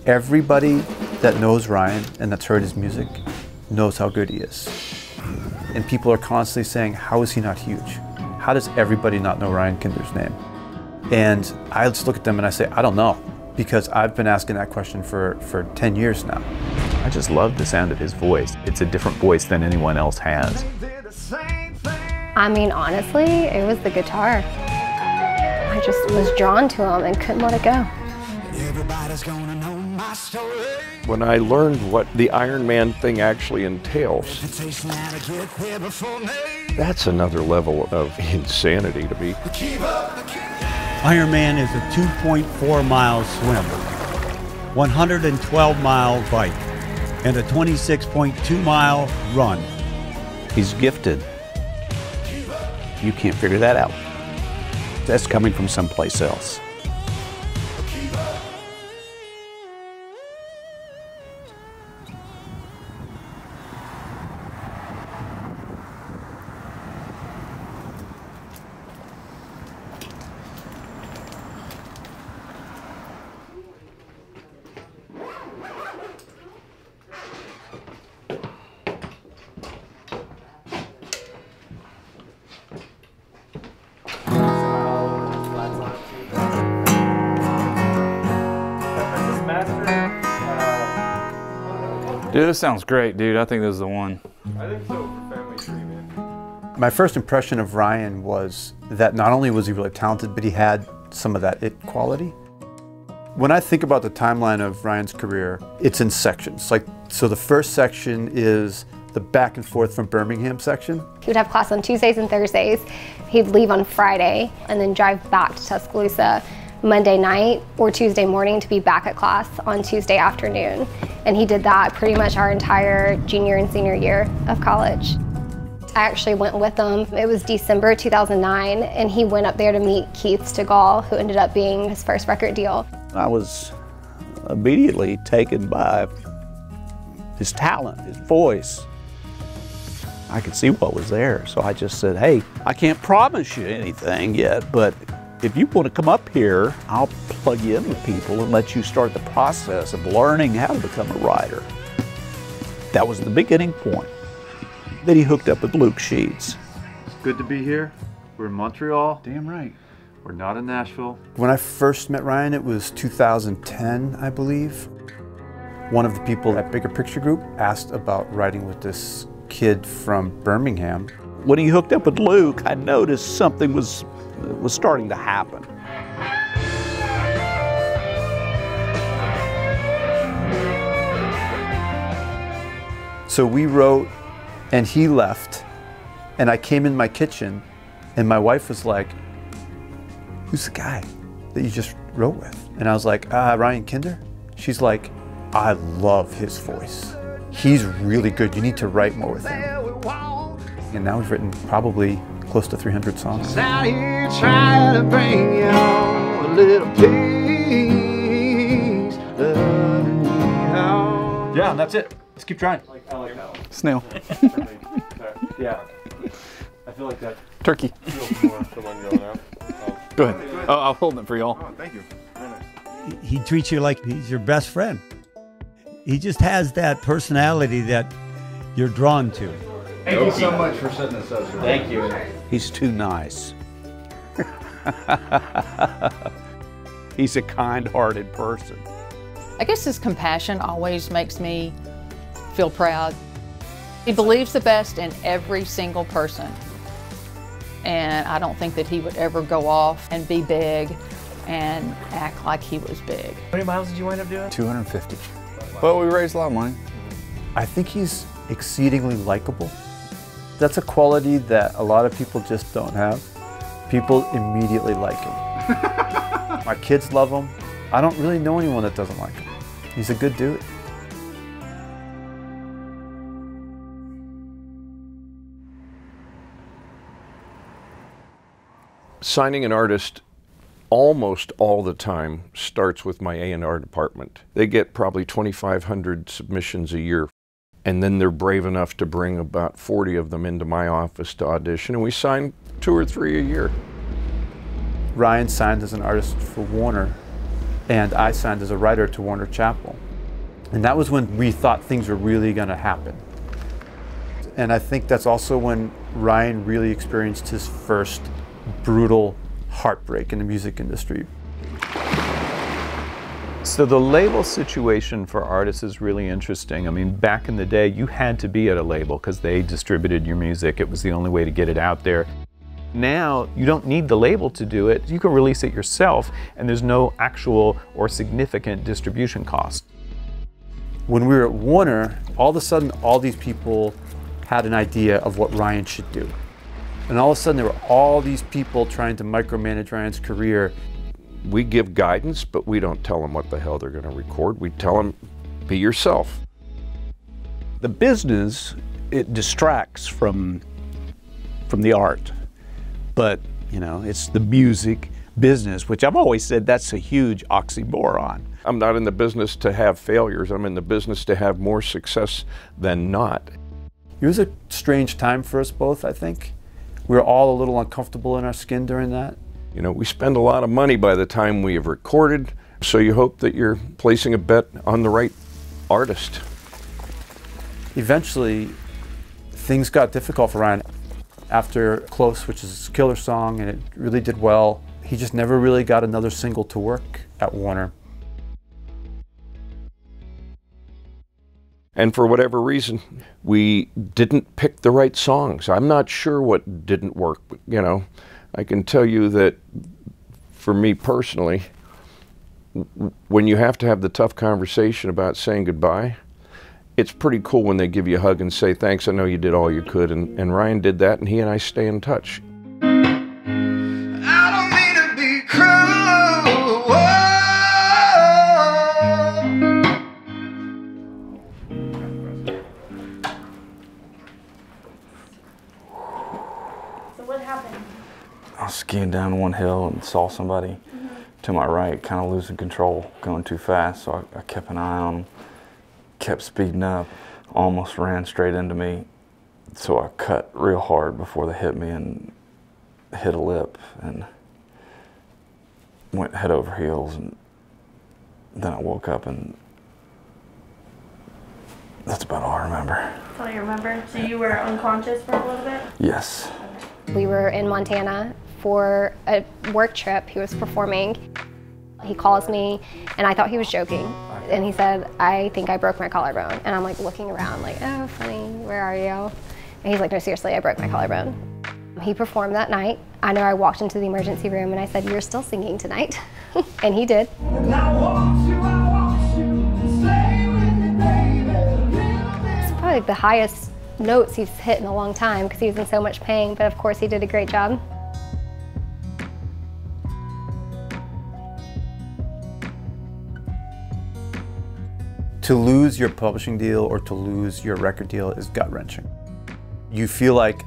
Everybody that knows Ryan and that's heard his music knows how good he is. And people are constantly saying, how is he not huge? How does everybody not know Ryan Kinder's name? And I just look at them and I say, I don't know, because I've been asking that question for 10 years now. I just love the sound of his voice. It's a different voice than anyone else has. I mean, honestly, it was the guitar. I just was drawn to him and couldn't let it go. When I learned what the Ironman thing actually entails, that's another level of insanity to me. Ironman is a 2.4 mile swim, 112 mile bike, and a 26.2 mile run. He's gifted. You can't figure that out. That's coming from someplace else. Dude, this sounds great, dude. I think this is the one. I think so for family tree, man. My first impression of Ryan was that not only was he really talented, but he had some of that it quality. When I think about the timeline of Ryan's career, it's in sections. So the first section is the back and forth from Birmingham section. He would have class on Tuesdays and Thursdays. He'd leave on Friday and then drive back to Tuscaloosa Monday night or Tuesday morning to be back at class on Tuesday afternoon. And he did that pretty much our entire junior and senior year of college. I actually went with him. It was December 2009, and he went up there to meet Keith Stegall, who ended up being his first record deal. I was immediately taken by his talent, his voice. I could see what was there, so I just said, hey, I can't promise you anything yet, but if you want to come up here, I'll plug you in with people and let you start the process of learning how to become a writer. That was the beginning point. Then he hooked up with Luke Sheets. It's good to be here. We're in Montreal. Damn right. We're not in Nashville. When I first met Ryan, it was 2010, I believe. One of the people at Bigger Picture Group asked about writing with this kid from Birmingham. When he hooked up with Luke, I noticed something was starting to happen. So we wrote, and he left, and I came in my kitchen, and my wife was like, who's the guy that you just wrote with? And I was like, Ryan Kinder. She's like, I love his voice. He's really good. You need to write more with him. And now we've written probably close to 300 songs. Out here trying to bring you a little piece of me home. Yeah, and that's it. Let's keep trying. I like that one. Snail. Yeah. I feel like that Turkey. feels more the one going out. Go ahead. Oh, I'll hold it for y'all. Oh, thank you. Very nice. He treats you like he's your best friend. He just has that personality that you're drawn to. Thank you so much for setting this up. Thank you. He's too nice. He's a kind-hearted person. I guess his compassion always makes me feel proud. He believes the best in every single person. And I don't think that he would ever go off and be big and act like he was big. How many miles did you wind up doing? 250. Well, we raised a lot of money. I think he's exceedingly likable. That's a quality that a lot of people just don't have. People immediately like him. My kids love him. I don't really know anyone that doesn't like him. He's a good dude. Signing an artist almost all the time starts with my A&R department. They get probably 2,500 submissions a year, and then they're brave enough to bring about 40 of them into my office to audition, and we sign 2 or 3 a year. Ryan signed as an artist for Warner and I signed as a writer to Warner Chappell. And that was when we thought things were really going to happen. And I think that's also when Ryan really experienced his first brutal heartbreak in the music industry. So the label situation for artists is really interesting. I mean, back in the day, you had to be at a label because they distributed your music. It was the only way to get it out there. Now, you don't need the label to do it. You can release it yourself, and there's no actual or significant distribution cost. When we were at Warner, all of a sudden, all these people had an idea of what Ryan should do. And all of a sudden, there were all these people trying to micromanage Ryan's career. We give guidance, but we don't tell them what the hell they're going to record. We tell them, be yourself. The business, it distracts from the art. But, you know, it's the music business, which I've always said that's a huge oxymoron. I'm not in the business to have failures. I'm in the business to have more success than not. It was a strange time for us both, I think. We were all a little uncomfortable in our skin during that. You know, we spend a lot of money by the time we have recorded, so you hope that you're placing a bet on the right artist. Eventually, things got difficult for Ryan. After Close, which is his killer song, and it really did well, he just never really got another single to work at Warner. And for whatever reason, we didn't pick the right songs. I'm not sure what didn't work, but, you know, I can tell you that for me personally, when you have to have the tough conversation about saying goodbye, it's pretty cool when they give you a hug and say, thanks, I know you did all you could. And Ryan did that, and he and I stay in touch. I don't mean to be cruel. So what happened? I was skiing down one hill and saw somebody to my right kind of losing control, going too fast, so I kept an eye on him, kept speeding up, almost ran straight into me, so I cut real hard before they hit me and hit a lip and went head over heels, and then I woke up, and that's about all I remember. That's all you remember? So you were unconscious for a little bit? Yes. We were in Montana for a work trip. He was performing. He calls me, and I thought he was joking. And he said, I think I broke my collarbone. And I'm like looking around like, oh, funny, where are you? And he's like, no, seriously, I broke my collarbone. He performed that night. I know I walked into the emergency room and I said, you're still singing tonight. And he did. It's probably the highest notes he's hit in a long time because he was in so much pain, but of course he did a great job. To lose your publishing deal or to lose your record deal is gut-wrenching. You feel like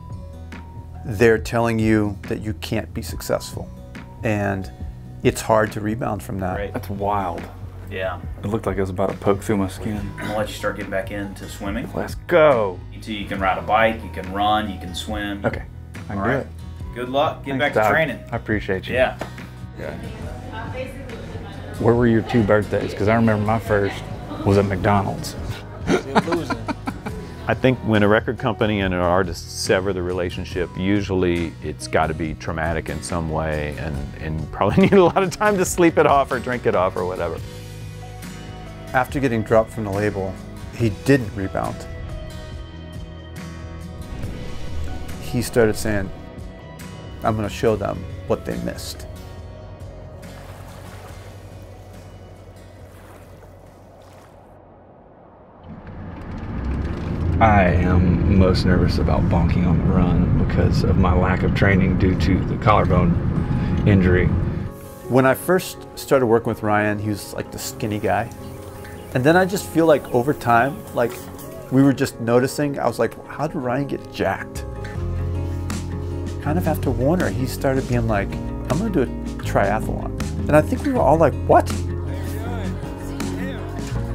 they're telling you that you can't be successful, and it's hard to rebound from that. Right. That's wild. Yeah. It looked like it was about to poke through my skin. I'm gonna let you start getting back into swimming. Let's go. You can ride a bike, you can run, you can swim. Okay, I can All do right. it. Good luck. Get Thanks, back to Doc. training. I appreciate you. Yeah. Where were your 2 birthdays? Because I remember my first was at McDonald's. I think when a record company and an artist sever the relationship, usually it's got to be traumatic in some way, and probably need a lot of time to sleep it off or drink it off or whatever. After getting dropped from the label, he didn't rebound. He started saying, I'm going to show them what they missed. I am most nervous about bonking on the run because of my lack of training due to the collarbone injury. When I first started working with Ryan, he was like the skinny guy. And then I just feel like over time, like we were just noticing, I was like, how did Ryan get jacked? Kind of after Warner, he started being like, I'm gonna do a triathlon. And I think we were all like, what?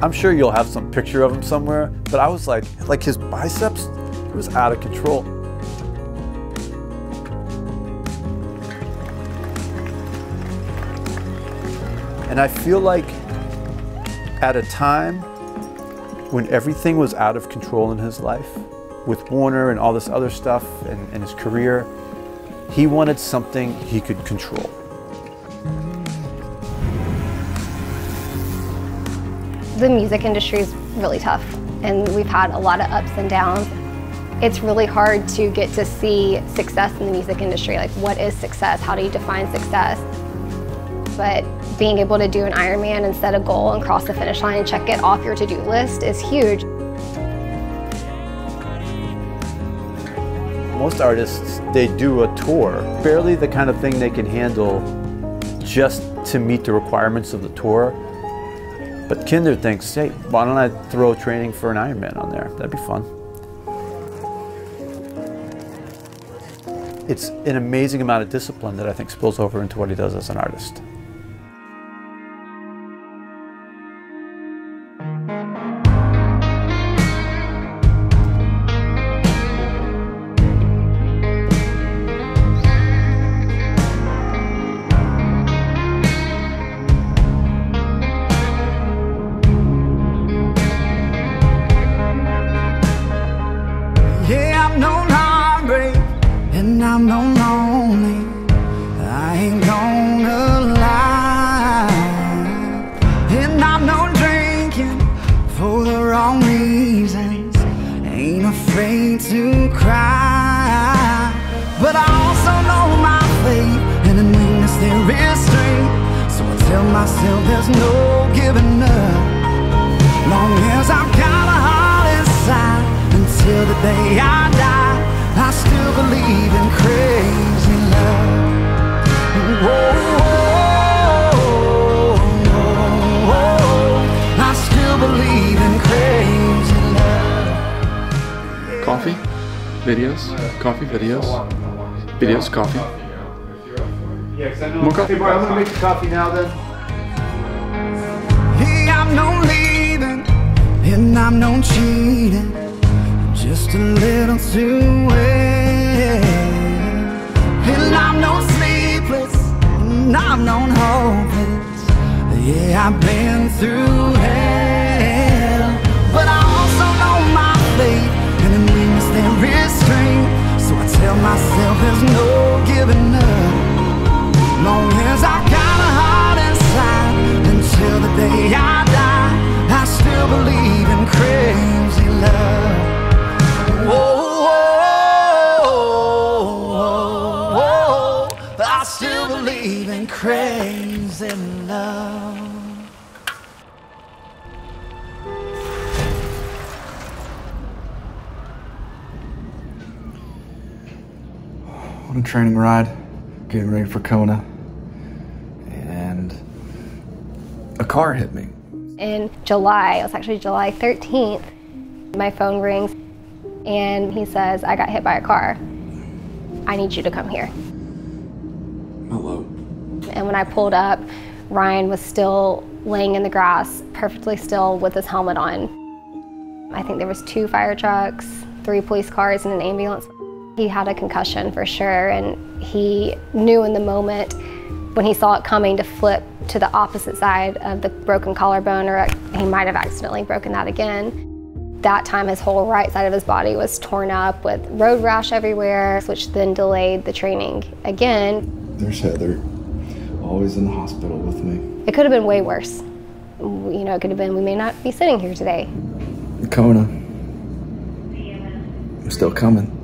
I'm sure you'll have some picture of him somewhere, but I was like his biceps, it was out of control. And I feel like at a time when everything was out of control in his life, with Warner and all this other stuff and his career, he wanted something he could control. The music industry is really tough, and we've had a lot of ups and downs. It's really hard to get to see success in the music industry. Like, what is success? How do you define success? But being able to do an Ironman and set a goal and cross the finish line and check it off your to-do list is huge. Most artists, they do a tour, barely the kind of thing they can handle just to meet the requirements of the tour. But Kinder thinks, hey, why don't I throw training for an Ironman on there? That'd be fun. It's an amazing amount of discipline that I think spills over into what he does as an artist. I'm no lonely, I ain't gonna lie. And I'm no drinking for the wrong reasons, ain't afraid to cry. But I also know my fate, and in weakness there is strength. So I tell myself there's no giving up, long as I've got a heart inside. Until the day I die, I still believe in crazy love. Whoa, whoa, whoa, whoa. I still believe in crazy love. Coffee, videos, coffee, videos, videos, coffee. More coffee. Hey, bro, I'm gonna make the coffee now then. Hey, I'm no leaving, and I'm no cheating. Just a little too well. And I'm no sleepless, and I'm no hopeless. Yeah, I've been through hell, but I also know my fate, and in weakness there is strength. So I tell myself there's no giving up, long as I've got a heart inside. Until the day I die, I still believe in crazy love. Whoa, whoa, whoa, whoa. I still believe in crazy love. On a training ride, getting ready for Kona, and a car hit me. In July, it was actually July 13th, my phone rings and he says, I got hit by a car. I need you to come here. Hello. And when I pulled up, Ryan was still laying in the grass, perfectly still with his helmet on. I think there was 2 fire trucks, 3 police cars, and an ambulance. He had a concussion for sure, and he knew in the moment when he saw it coming to flip to the opposite side of the broken collarbone, or he might have accidentally broken that again. That time his whole right side of his body was torn up with road rash everywhere, which then delayed the training again. There's Heather, always in the hospital with me. It could have been way worse. You know, it could have been, we may not be sitting here today. Kona, I'm still coming.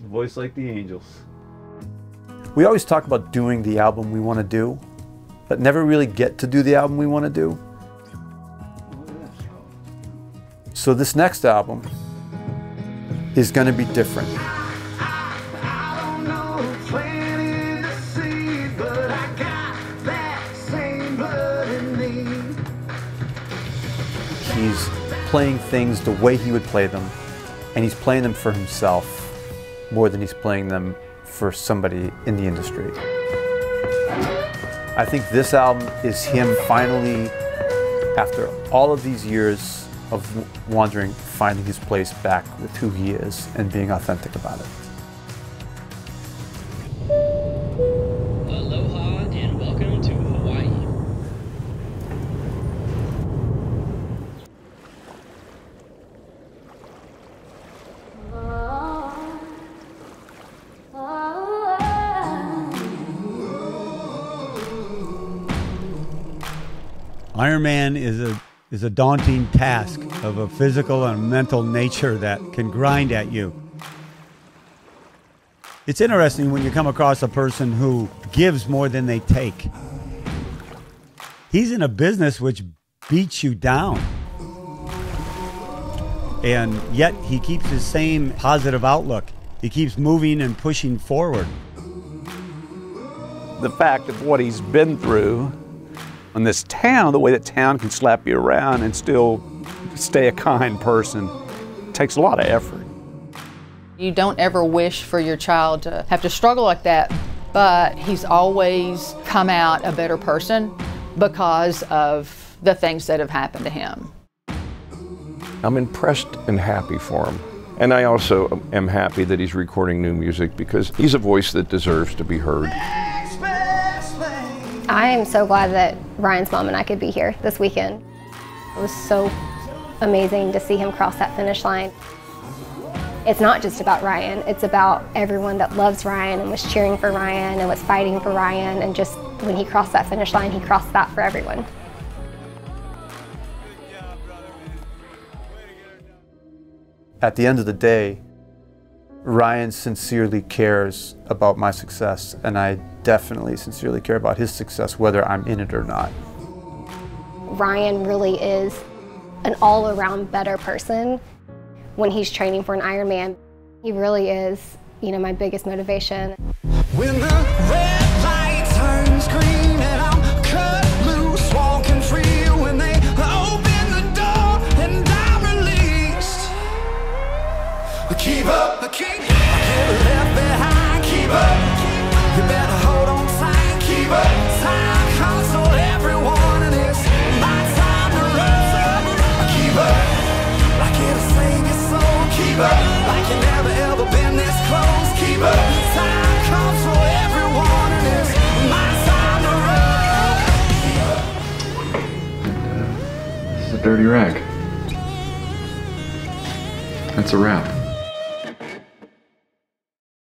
Voice like the angels. We always talk about doing the album we want to do, but never really get to do the album we want to do. So this next album is going to be different. He's playing things the way he would play them, and he's playing them for himself more than he's playing them for somebody in the industry. I think this album is him finally after all of these years of wandering, finding his place back with who he is and being authentic about it. Aloha and welcome to Hawaii. Ironman is a daunting task of a physical and mental nature that can grind at you. It's interesting when you come across a person who gives more than they take. He's in a business which beats you down. And yet he keeps his same positive outlook. He keeps moving and pushing forward. The fact of what he's been through in this town, the way that town can slap you around and still stay a kind person, takes a lot of effort. You don't ever wish for your child to have to struggle like that, but he's always come out a better person because of the things that have happened to him. I'm impressed and happy for him. And I also am happy that he's recording new music because he's a voice that deserves to be heard. I am so glad that Ryan's mom and I could be here this weekend. It was so amazing to see him cross that finish line. It's not just about Ryan, it's about everyone that loves Ryan and was cheering for Ryan and was fighting for Ryan, and just when he crossed that finish line, he crossed that for everyone. At the end of the day, Ryan sincerely cares about my success, and I definitely sincerely care about his success, whether I'm in it or not. Ryan really is an all-around better person when he's training for an Ironman. He really is, you know, my biggest motivation. When the red light turns green and I'm cut loose, walking free, when they open the door and I'm released. Keep up, I get left behind. Keep up, you better hold on tight. Keep up, time comes for everyone and it's my time to run. Keep up, like it'll save your soul. Keep up, like you never ever been this close. Keep up, time comes for everyone and it's my time to run. This is a dirty rag. That's a wrap.